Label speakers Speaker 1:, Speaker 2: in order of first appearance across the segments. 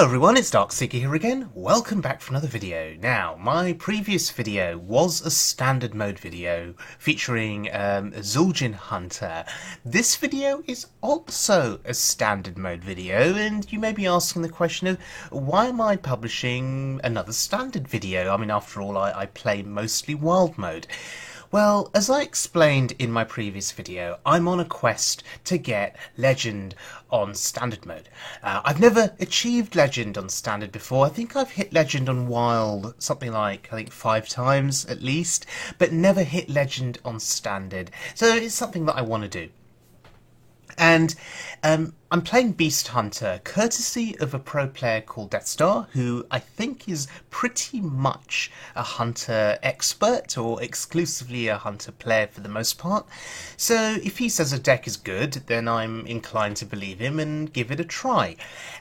Speaker 1: Hello everyone, it's Darkseeker here again. Welcome back for another video. Now, my previous video was a standard mode video featuring Zul'jin Hunter. This video is also a standard mode video, and you may be asking the question of why am I publishing another standard video? I mean, after all, I play mostly wild mode. Well, as I explained in my previous video, I'm on a quest to get Legend on Standard mode. I've never achieved Legend on Standard before. I think I've hit Legend on Wild something like, 5 times at least, but never hit Legend on Standard. So it's something that I want to do. And I'm playing Beast Hunter, courtesy of a pro player called Deathstar, who I think is pretty much a Hunter expert, or exclusively a Hunter player for the most part. So if he says a deck is good, then I'm inclined to believe him and give it a try.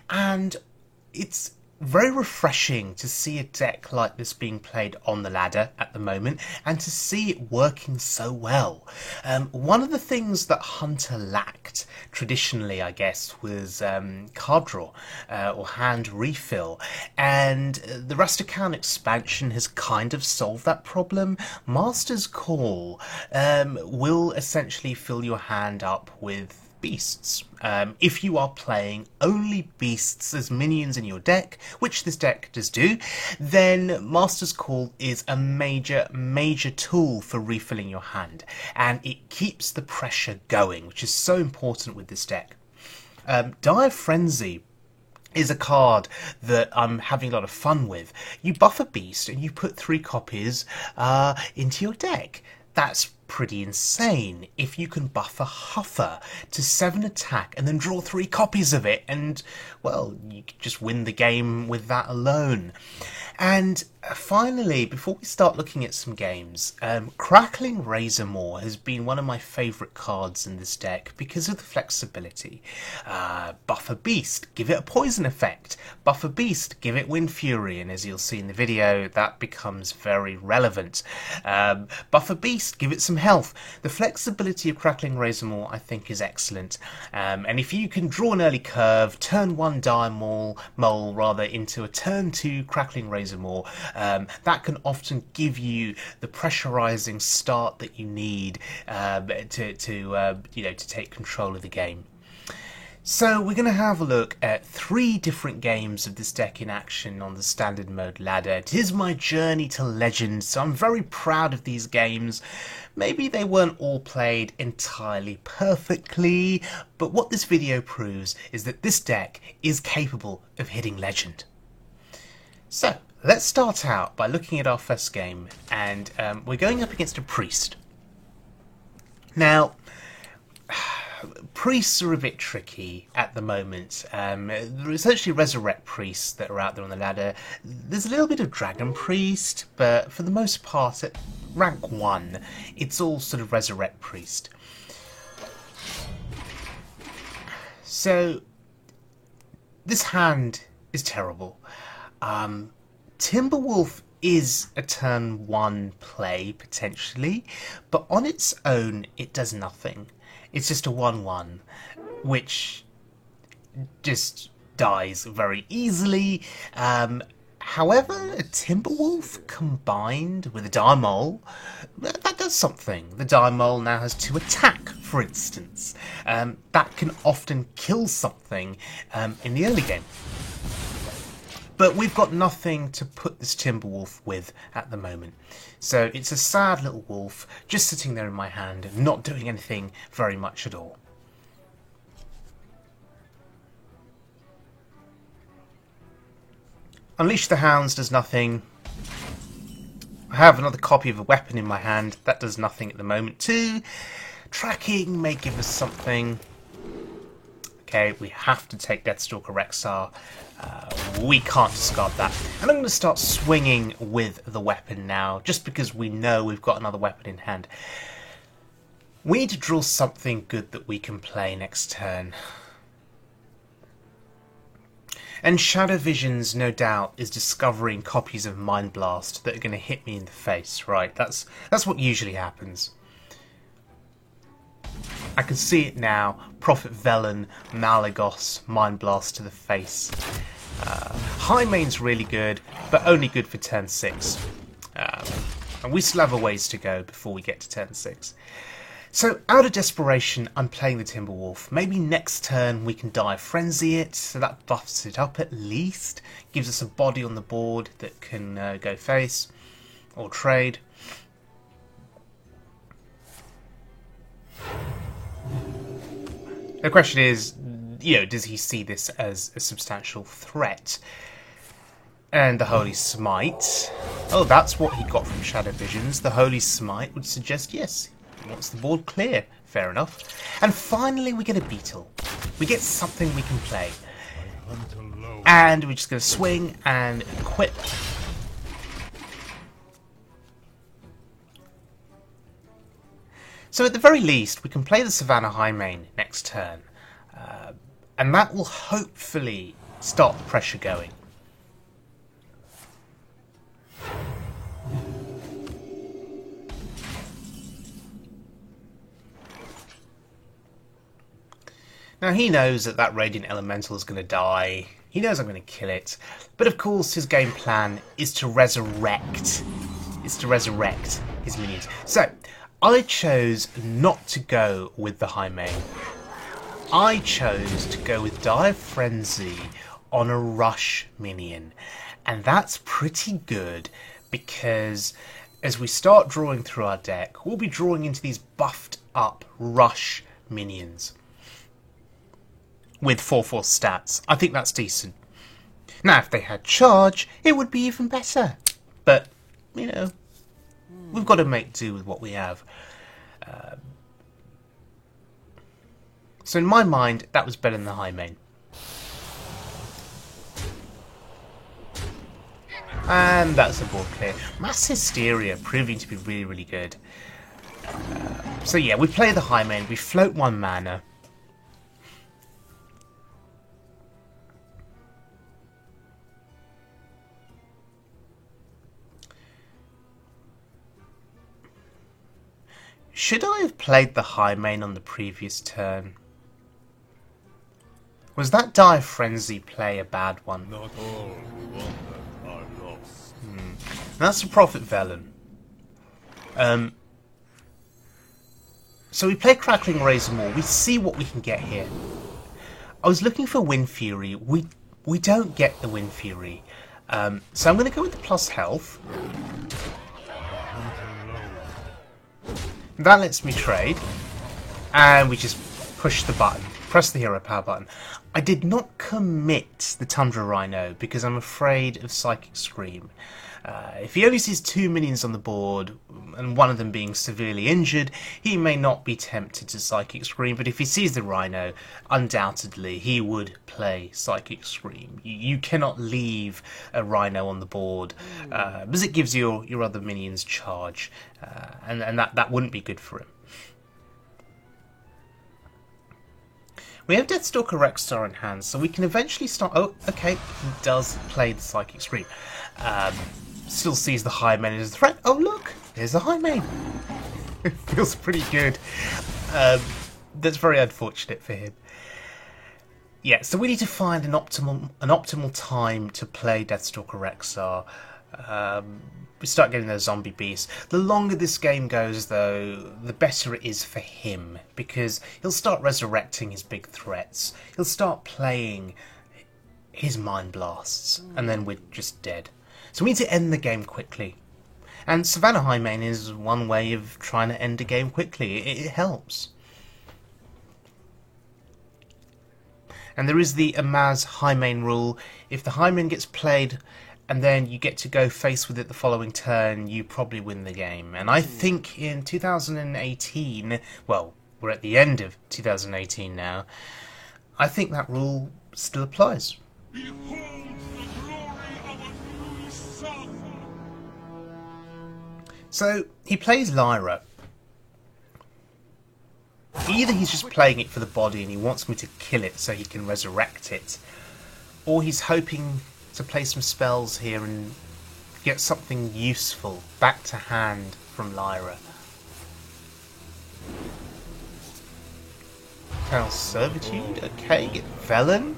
Speaker 1: And it's very refreshing to see a deck like this being played on the ladder at the moment, and to see it working so well. One of the things that Hunter lacked, traditionally I guess, was card draw or hand refill, and the Rastakhan expansion has kind of solved that problem. Master's Call will essentially fill your hand up with beasts. If you are playing only beasts as minions in your deck, which this deck does do, then Master's Call is a major tool for refilling your hand, and it keeps the pressure going, which is so important with this deck. Dire Frenzy is a card that I'm having a lot of fun with. You buff a beast and you put 3 copies into your deck. That's pretty insane if you can buff a Huffer to 7 attack and then draw 3 copies of it, and well, you could just win the game with that alone. And finally, before we start looking at some games, Crackling Razormaw has been one of my favourite cards in this deck because of the flexibility. Buff a beast, give it a poison effect. Buff a beast, give it Wind Fury, and as you'll see in the video, that becomes very relevant. Buff a beast, give it some health. The flexibility of Crackling Razormaw, I think, is excellent. And if you can draw an early curve, turn 1 Dire Mole into a turn 2 Crackling Razormaw, that can often give you the pressurizing start that you need to take control of the game. So we're going to have a look at 3 different games of this deck in action on the standard mode ladder. It is my journey to Legend, so I'm very proud of these games. Maybe they weren't all played entirely perfectly, but what this video proves is that this deck is capable of hitting Legend. So let's start out by looking at our first game, and we're going up against a Priest. Now, priests are a bit tricky at the moment. There are essentially Resurrect priests that are out there on the ladder. There's a little bit of Dragon Priest, but for the most part at rank 1 it's all sort of Resurrect priest. So this hand is terrible. Timberwolf is a turn 1 play potentially, but on its own it does nothing. It's just a 1/1, which just dies very easily. However, a Timberwolf combined with a Dire Mole, that does something. The Dire Mole now has 2 attack, for instance. That can often kill something in the early game. But we've got nothing to put this Timberwolf with at the moment. So it's a sad little wolf just sitting there in my hand, not doing anything very much at all. Unleash the Hounds does nothing. I have another copy of a weapon in my hand. That does nothing at the moment too. Tracking may give us something. Okay, we have to take Deathstalker Rexxar. We can't discard that. And I'm going to start swinging with the weapon now, just because we know we've got another weapon in hand. We need to draw something good that we can play next turn. And Shadow Visions, no doubt, is discovering copies of Mind Blast that are going to hit me in the face, right? That's what usually happens. I can see it now. Prophet Velen, Malygos, Mind Blast to the face. Highmane's really good, but only good for turn 6. And we still have a ways to go before we get to turn 6. So, out of desperation, I'm playing the Timberwolf. Maybe next turn we can Dire Frenzy it, so that buffs it up at least. Gives us a body on the board that can go face or trade. The question is, does he see this as a substantial threat? And the Holy Smite. Oh, that's what he got from Shadow Visions. The Holy Smite would suggest yes. He wants the board clear. Fair enough. And finally we get a Beetle. We get something we can play. And we're just going to swing and equip. So at the very least, we can play the Savannah Highmane next turn. And that will hopefully start the pressure going. Now he knows that Radiant Elemental is going to die. He knows I'm going to kill it. But of course his game plan is to resurrect. His minions. So, I chose not to go with the Highmane. I chose to go with Dire Frenzy on a Rush minion. And that's pretty good because as we start drawing through our deck, we'll be drawing into these buffed up Rush minions with 4/4 stats. I think that's decent. Now, if they had charge, it would be even better. But, we've got to make do with what we have. So in my mind, that was better than the Highmane. And that's a board clear. Mass Hysteria proving to be really, really good. So yeah, we play the Highmane, we float 1 mana. Should I have played the Highmane on the previous turn? Was that Dire Frenzy play a bad one?
Speaker 2: Not all who wander are lost.
Speaker 1: That's the Prophet Velen. So we play Crackling Razor Maul. We see what we can get here. I was looking for Wind Fury. We don't get the Wind Fury. So I'm going to go with the plus health. That lets me trade. And we just push the button. Press the Hero Power button. I did not commit the Tundra Rhino because I'm afraid of Psychic Scream. If he only sees 2 minions on the board, and one of them being severely injured, he may not be tempted to Psychic Scream, but if he sees the Rhino, undoubtedly he would play Psychic Scream. You cannot leave a Rhino on the board, because it gives your other minions charge, and that wouldn't be good for him. We have Deathstalker Rexstar in hand, so we can eventually start... Oh, okay, he does play the Psychic Scream. Still sees the Highmane as a threat. Oh, look, there's the Highmane. It feels pretty good. That's very unfortunate for him. Yeah, so we need to find an optimal time to play Deathstalker Rexstar. We start getting those zombie beasts. The longer this game goes, though, the better it is for him, because he'll start resurrecting his big threats. He'll start playing his Mind Blasts, and then we're just dead. So we need to end the game quickly. And Savannah Highmane is one way of trying to end a game quickly. It helps. And there is the Amaz Highmane rule. If the Highmane gets played and then you get to go face with it the following turn, you probably win the game. And I think in 2018, well, we're at the end of 2018 now, I think that rule still applies.
Speaker 2: Behold the glory of a new sun!
Speaker 1: So, he plays Lyra. Either he's just playing it for the body and he wants me to kill it so he can resurrect it, or he's hoping to play some spells here and get something useful back to hand from Lyra. Eternal Servitude, okay, get Velen.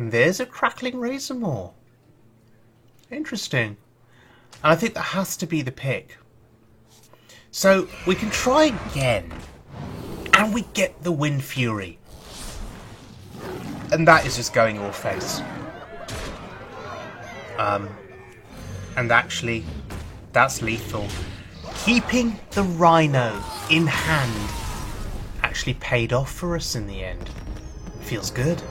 Speaker 1: And there's a Crackling Razormaw. Interesting. And I think that has to be the pick. So we can try again. And we get the Wind Fury. And that is just going all face. And actually, that's lethal. Keeping the Rhino in hand actually paid off for us in the end. Feels good.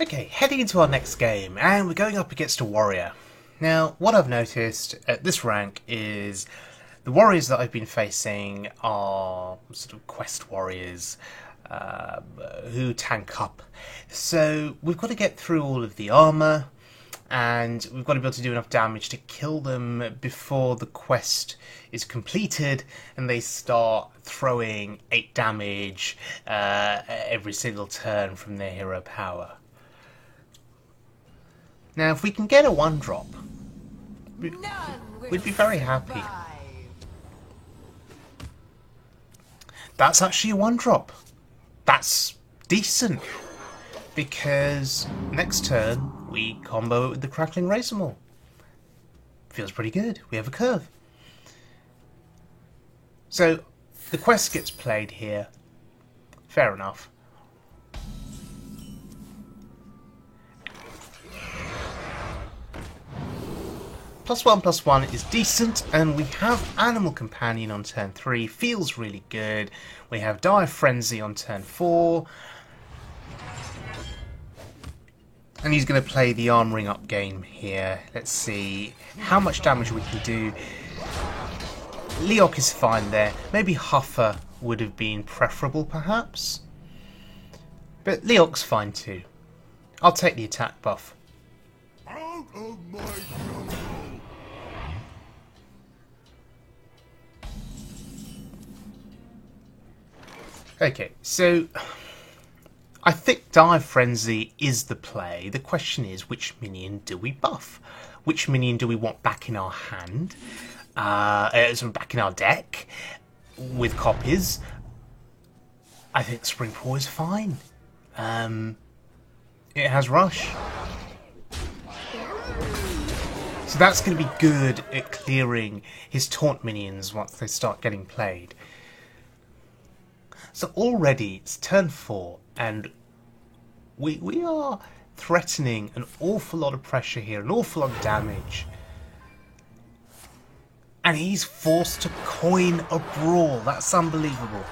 Speaker 1: Okay, heading into our next game, and we're going up against a warrior. Now, what I've noticed at this rank is the warriors that I've been facing are sort of quest warriors who tank up. So we've got to get through all of the armour, and we've got to be able to do enough damage to kill them before the quest is completed and they start throwing 8 damage every single turn from their hero power. Now, if we can get a 1-drop, we'd be very happy. That's actually a 1-drop. That's decent. Because next turn, we combo it with the Crackling Razormaw. Feels pretty good. We have a curve. So, the quest gets played here. Fair enough. +1/+1 is decent, and we have Animal Companion on turn 3, feels really good. We have Dire Frenzy on turn 4. And he's going to play the Armoring Up game here. Let's see how much damage we can do. Leok is fine there. Maybe Huffer would have been preferable, perhaps. But Leok's fine too. I'll take the attack buff.
Speaker 2: Out of my jungle!
Speaker 1: Okay, so I think Dire Frenzy is the play. The question is, which minion do we buff? Which minion do we want back in our hand? Sort of back in our deck with copies? I think Springpaw is fine. It has Rush. So that's going to be good at clearing his taunt minions once they start getting played. So already it's turn 4 and we are threatening an awful lot of pressure here, an awful lot of damage. And he's forced to coin a Brawl. That's unbelievable.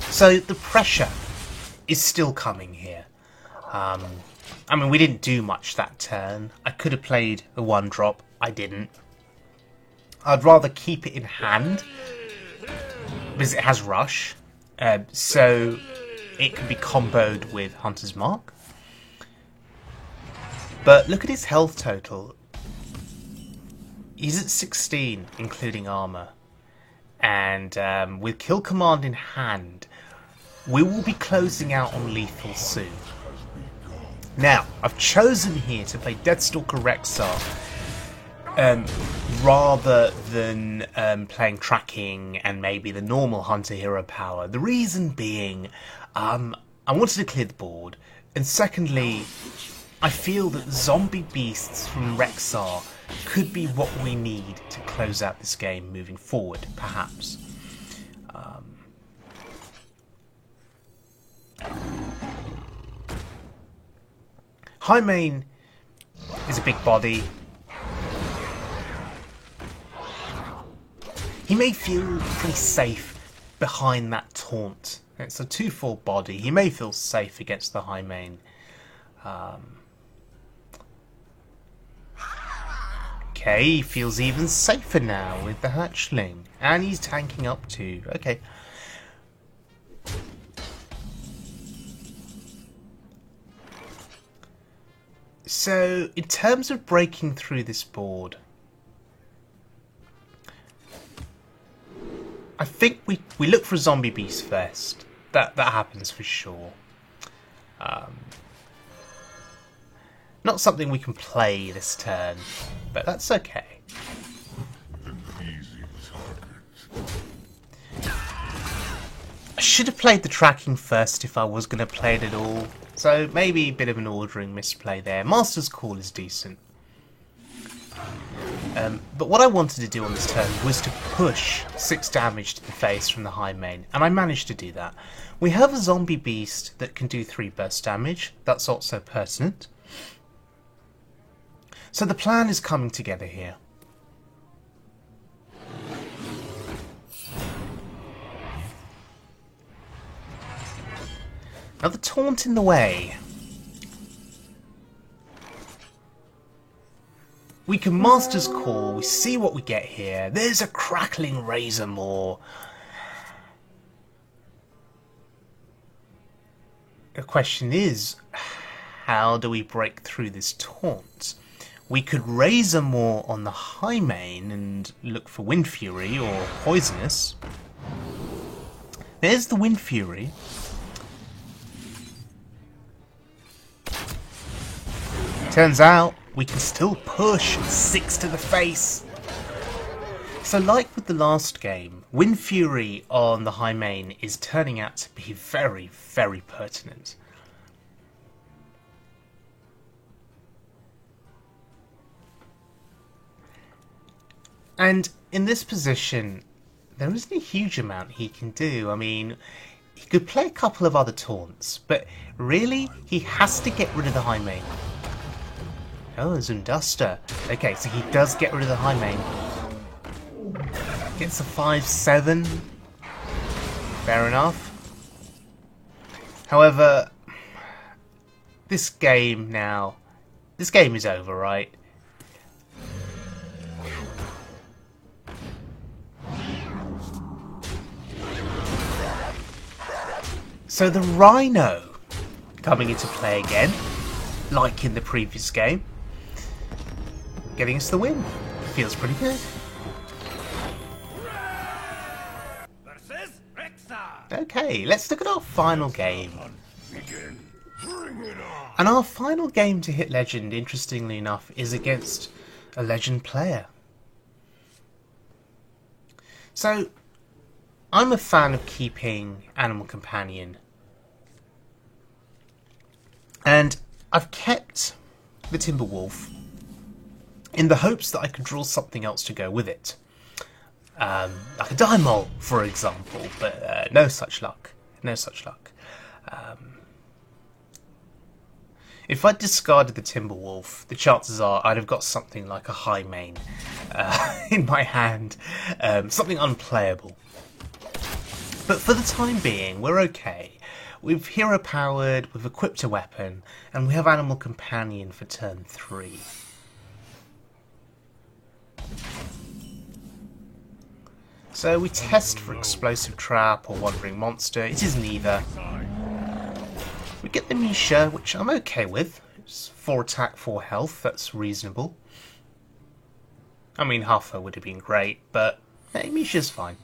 Speaker 1: So the pressure is still coming here. I mean, we didn't do much that turn. I could have played a 1-drop. I didn't. I'd rather keep it in hand because it has Rush. So it can be comboed with Hunter's Mark. But look at his health total. He's at 16, including armor. And with Kill Command in hand, we will be closing out on lethal soon. Now, I've chosen here to play Deathstalker Rexxar rather than playing Tracking and maybe the normal Hunter Hero power. The reason being, I wanted to clear the board, and secondly, I feel that zombie beasts from Rexxar could be what we need to close out this game moving forward, perhaps. Highmane is a big body. He may feel pretty safe behind that taunt. It's a 2/4 body. He may feel safe against the Highmane. Okay, he feels even safer now with the Hatchling. And he's tanking up too. Okay. So, in terms of breaking through this board, I think we look for a zombie beast first. That happens for sure. Not Not something we can play this turn, but that's okay. I should have played the tracking first if I was going to play it at all. So maybe a bit of an ordering misplay there. Master's Call is decent. But what I wanted to do on this turn was to push 6 damage to the face from the high main, and I managed to do that. We have a zombie beast that can do 3 burst damage. That's also pertinent. So the plan is coming together here. Now the taunt in the way. We can Master's Call, we see what we get here. There's a crackling Razor Maw. The question is, how do we break through this taunt? We could Razor Maw on the high main and look for Wind Fury or Poisonous. There's the Wind Fury. Turns out we can still push 6 to the face. So like with the last game, Wind Fury on the high main is turning out to be very, very pertinent. And in this position, there isn't a huge amount he can do. I mean, he could play a couple of other taunts, but really, he has to get rid of the high main. Oh, Zunduster. Okay, so he does get rid of the high main. Gets a 5-7. Fair enough. However, this game is over, right? So the Rhino coming into play again, like in the previous game. Getting us the win. Feels pretty good. Okay, let's look at our final game. And our final game to hit Legend, interestingly enough, is against a Legend player. So, I'm a fan of keeping Animal Companion. And I've kept the Timberwolf in the hopes that I could draw something else to go with it. Like a Daimol, for example, but no such luck. No such luck. If I discarded the Timberwolf, the chances are I'd have got something like a high main in my hand. Something unplayable. But for the time being, we're okay. We've hero powered, we've equipped a weapon, and we have Animal Companion for turn 3. So we test for Explosive Trap or Wandering Monster. It is neither. We get the Misha, which I'm okay with. It's 4 attack, 4 health, that's reasonable. I mean, Huffer would have been great, but hey, Misha's fine.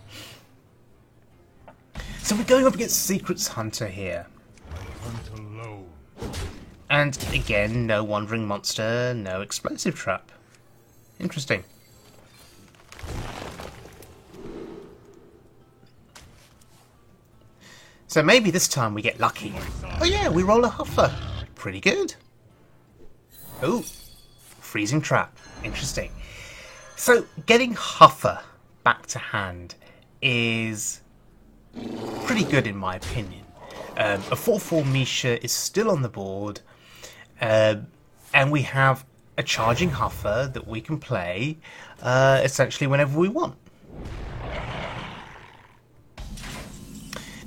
Speaker 1: So we're going up against Secrets Hunter here. And again, no Wandering Monster, no Explosive Trap. Interesting. So maybe this time we get lucky. Oh yeah, we roll a Huffer. Pretty good. Ooh, Freezing Trap. Interesting. So getting Huffer back to hand is pretty good in my opinion. A 4/4 Misha is still on the board, and we have a charging Huffer that we can play essentially whenever we want.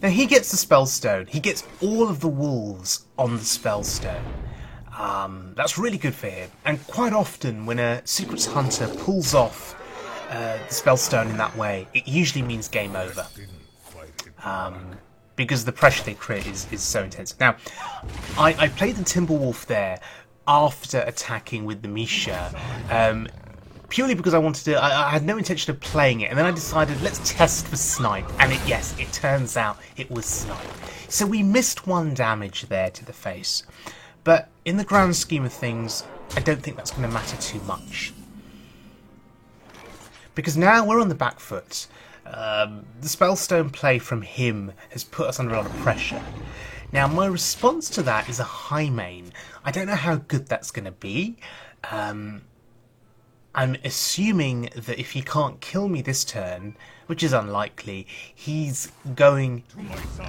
Speaker 1: Now he gets the Spellstone. He gets all of the wolves on the Spellstone. That's really good for him. And quite often when a Secrets Hunter pulls off the Spellstone in that way, it usually means game over. Because the pressure they create is so intense. Now, I played the Timberwolf there after attacking with the Misha. Purely because I wanted to, I had no intention of playing it, and then I decided let's test for Snipe, and yes, it turns out it was Snipe. So we missed 1 damage there to the face. but in the grand scheme of things, I don't think that's going to matter too much. Because now we're on the back foot. The Spellstone play from him has put us under a lot of pressure. Now, my response to that is a Highmane. I don't know how good that's going to be. I'm assuming that if he can't kill me this turn, which is unlikely, he's going...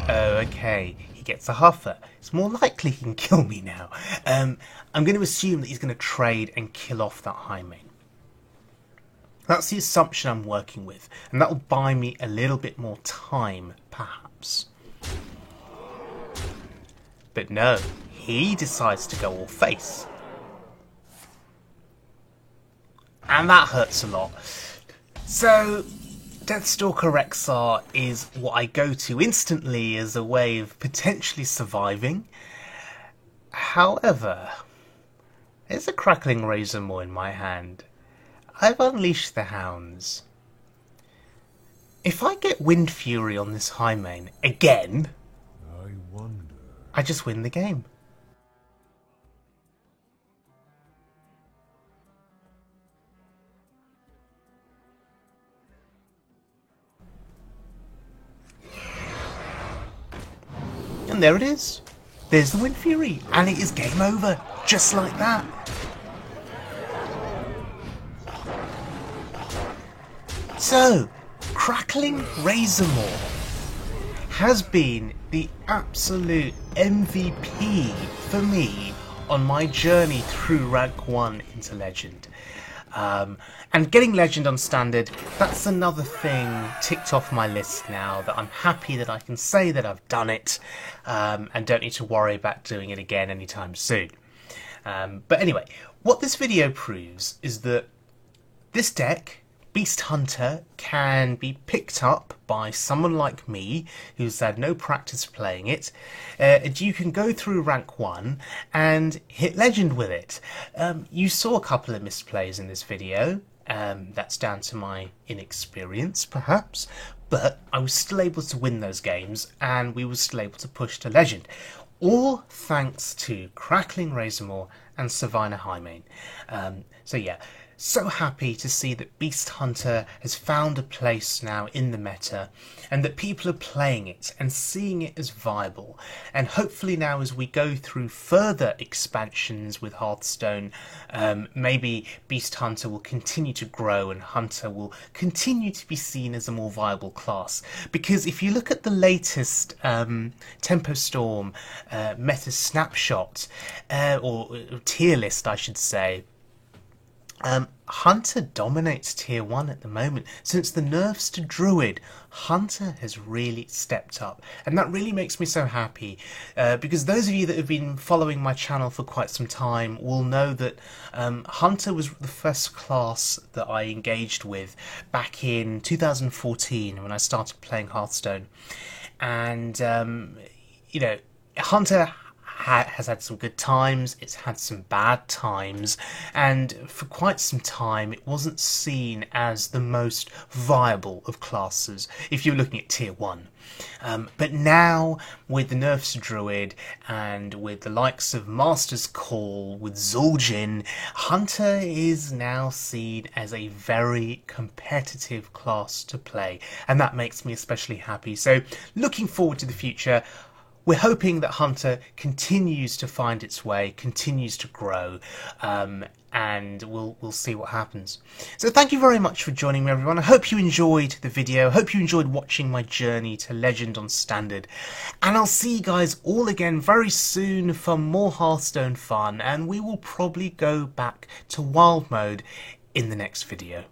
Speaker 1: Oh, okay. He gets a Huffer. It's more likely he can kill me now. I'm going to assume that he's going to trade and kill off that Highmane. That's the assumption I'm working with, and that will buy me a little bit more time, perhaps. But no, he decides to go all face. And that hurts a lot. So, Deathstalker Rexxar is what I go to instantly as a way of potentially surviving. However, there's a Crackling Razormaw in my hand. I've unleashed the hounds. If I get Wind Fury on this Highmane again, I just win the game. And there it is. There's the Wind Fury, and it is game over, just like that. So, Crackling Razormaw has been the absolute MVP for me on my journey through Rank 1 into Legend. And getting Legend on Standard, that's another thing ticked off my list now, that I'm happy that I can say that I've done it, and don't need to worry about doing it again anytime soon. But anyway, what this video proves is that this deck, Beast Hunter, can be picked up by someone like me who's had no practice playing it. You can go through Rank 1 and hit Legend with it. You saw a couple of misplays in this video. That's down to my inexperience, perhaps, but I was still able to win those games, and we were still able to push to Legend. All thanks to Crackling Razormaw and Sylvina Highmane. So yeah, so happy to see that Beast Hunter has found a place now in the meta, and that people are playing it and seeing it as viable. And hopefully now, as we go through further expansions with Hearthstone, maybe Beast Hunter will continue to grow and Hunter will continue to be seen as a more viable class. Because if you look at the latest Tempo Storm meta snapshot, or tier list I should say, Hunter dominates tier 1 at the moment. Since the nerfs to Druid, Hunter has really stepped up, and that really makes me so happy, because those of you that have been following my channel for quite some time will know that Hunter was the first class that I engaged with back in 2014 when I started playing Hearthstone. And you know, Hunter has had some good times, it's had some bad times, and for quite some time it wasn't seen as the most viable of classes if you're looking at tier 1. But now, with the nerfs to Druid, and with the likes of Master's Call, with Zul'jin, Hunter is now seen as a very competitive class to play, and that makes me especially happy. So, looking forward to the future. We're hoping that Hunter continues to find its way, continues to grow, and we'll see what happens. So thank you very much for joining me, everyone. I hope you enjoyed the video. I hope you enjoyed watching my journey to Legend on Standard. And I'll see you guys all again very soon for more Hearthstone fun, and we will probably go back to Wild Mode in the next video.